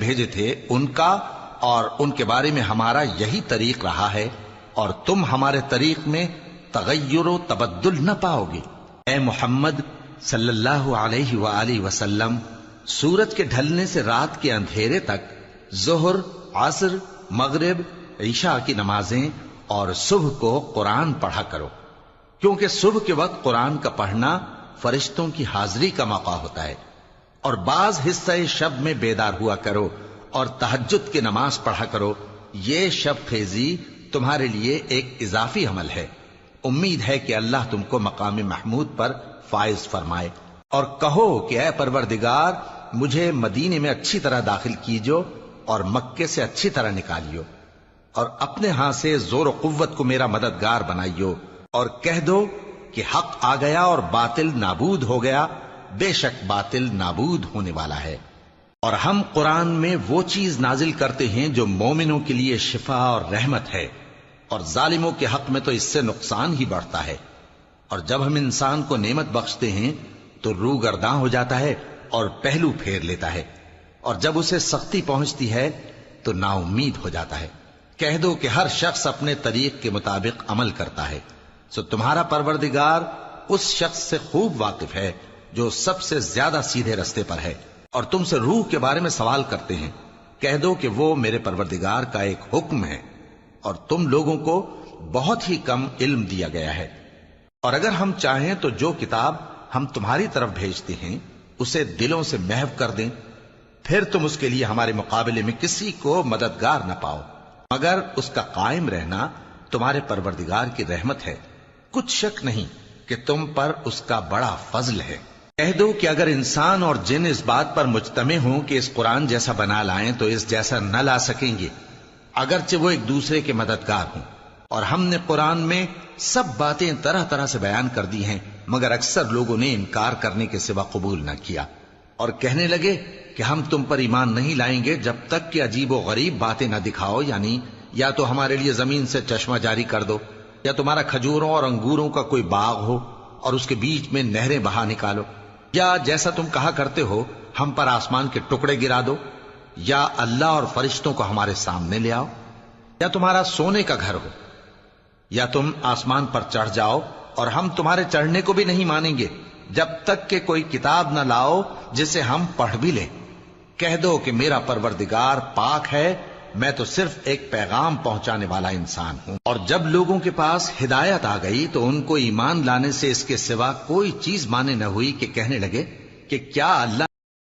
بھیجے تھے ان کا اور ان کے بارے میں ہمارا یہی طریق رہا ہے، اور تم ہمارے طریق میں تغیر و تبدل نہ پاؤ گے۔ اے محمد صلی اللہ علیہ وآلہ وسلم، سورج کے ڈھلنے سے رات کے اندھیرے تک ظہر، عصر، مغرب، عشاء کی نمازیں اور صبح کو قرآن پڑھا کرو، کیونکہ صبح کے وقت قرآن کا پڑھنا فرشتوں کی حاضری کا موقع ہوتا ہے، اور بعض حصہ شب میں بیدار ہوا کرو اور تہجد کی نماز پڑھا کرو۔ یہ شب خیزی تمہارے لیے ایک اضافی عمل ہے۔ امید ہے کہ اللہ تم کو مقام محمود پر فائز فرمائے۔ اور کہو کہ اے پروردگار، مجھے مدینے میں اچھی طرح داخل کیجو اور مکے سے اچھی طرح نکالیو، اور اپنے ہاں سے زور و قوت کو میرا مددگار بنائیو، اور کہہ دو کہ حق آ گیا اور باطل نابود ہو گیا، بے شک باطل نابود ہونے والا ہے۔ اور ہم قرآن میں وہ چیز نازل کرتے ہیں جو مومنوں کے لیے شفا اور رحمت ہے، اور ظالموں کے حق میں تو اس سے نقصان ہی بڑھتا ہے۔ اور جب ہم انسان کو نعمت بخشتے ہیں تو روح گرداں ہو جاتا ہے اور پہلو پھیر لیتا ہے، اور جب اسے سختی پہنچتی ہے تو نا امید ہو جاتا ہے۔ کہہ دو کہ ہر شخص اپنے طریق کے مطابق عمل کرتا ہے، سو تمہارا پروردگار اس شخص سے خوب واقف ہے جو سب سے زیادہ سیدھے رستے پر ہے۔ اور تم سے روح کے بارے میں سوال کرتے ہیں، کہہ دو کہ وہ میرے پروردگار کا ایک حکم ہے، اور تم لوگوں کو بہت ہی کم علم دیا گیا ہے۔ اور اگر ہم چاہیں تو جو کتاب ہم تمہاری طرف بھیجتے ہیں اسے دلوں سے محو کر دیں، پھر تم اس کے لیے ہمارے مقابلے میں کسی کو مددگار نہ پاؤ، مگر اس کا قائم رہنا تمہارے پروردگار کی رحمت ہے، کچھ شک نہیں کہ تم پر اس کا بڑا فضل ہے۔ کہہ دو کہ اگر انسان اور جن اس بات پر مجتمع ہوں کہ اس قرآن جیسا بنا لائیں تو اس جیسا نہ لا سکیں گے، اگرچہ وہ ایک دوسرے کے مددگار ہوں۔ اور ہم نے قرآن میں سب باتیں طرح طرح سے بیان کر دی ہیں، مگر اکثر لوگوں نے انکار کرنے کے سوا قبول نہ کیا، اور کہنے لگے کہ ہم تم پر ایمان نہیں لائیں گے جب تک کہ عجیب و غریب باتیں نہ دکھاؤ، یعنی یا تو ہمارے لیے زمین سے چشمہ جاری کر دو، یا تمہارا کھجوروں اور انگوروں کا کوئی باغ ہو اور اس کے بیچ میں نہریں بہا نکالو، یا جیسا تم کہا کرتے ہو ہم پر آسمان کے ٹکڑے گرا دو، یا اللہ اور فرشتوں کو ہمارے سامنے لے آؤ، یا تمہارا سونے کا گھر ہو، یا تم آسمان پر چڑھ جاؤ، اور ہم تمہارے چڑھنے کو بھی نہیں مانیں گے جب تک کہ کوئی کتاب نہ لاؤ جسے ہم پڑھ بھی لیں۔ کہہ دو کہ میرا پروردگار پاک ہے، میں تو صرف ایک پیغام پہنچانے والا انسان ہوں۔ اور جب لوگوں کے پاس ہدایت آ گئی تو ان کو ایمان لانے سے اس کے سوا کوئی چیز مانے نہ ہوئی کہ کہنے لگے کہ کیا اللہ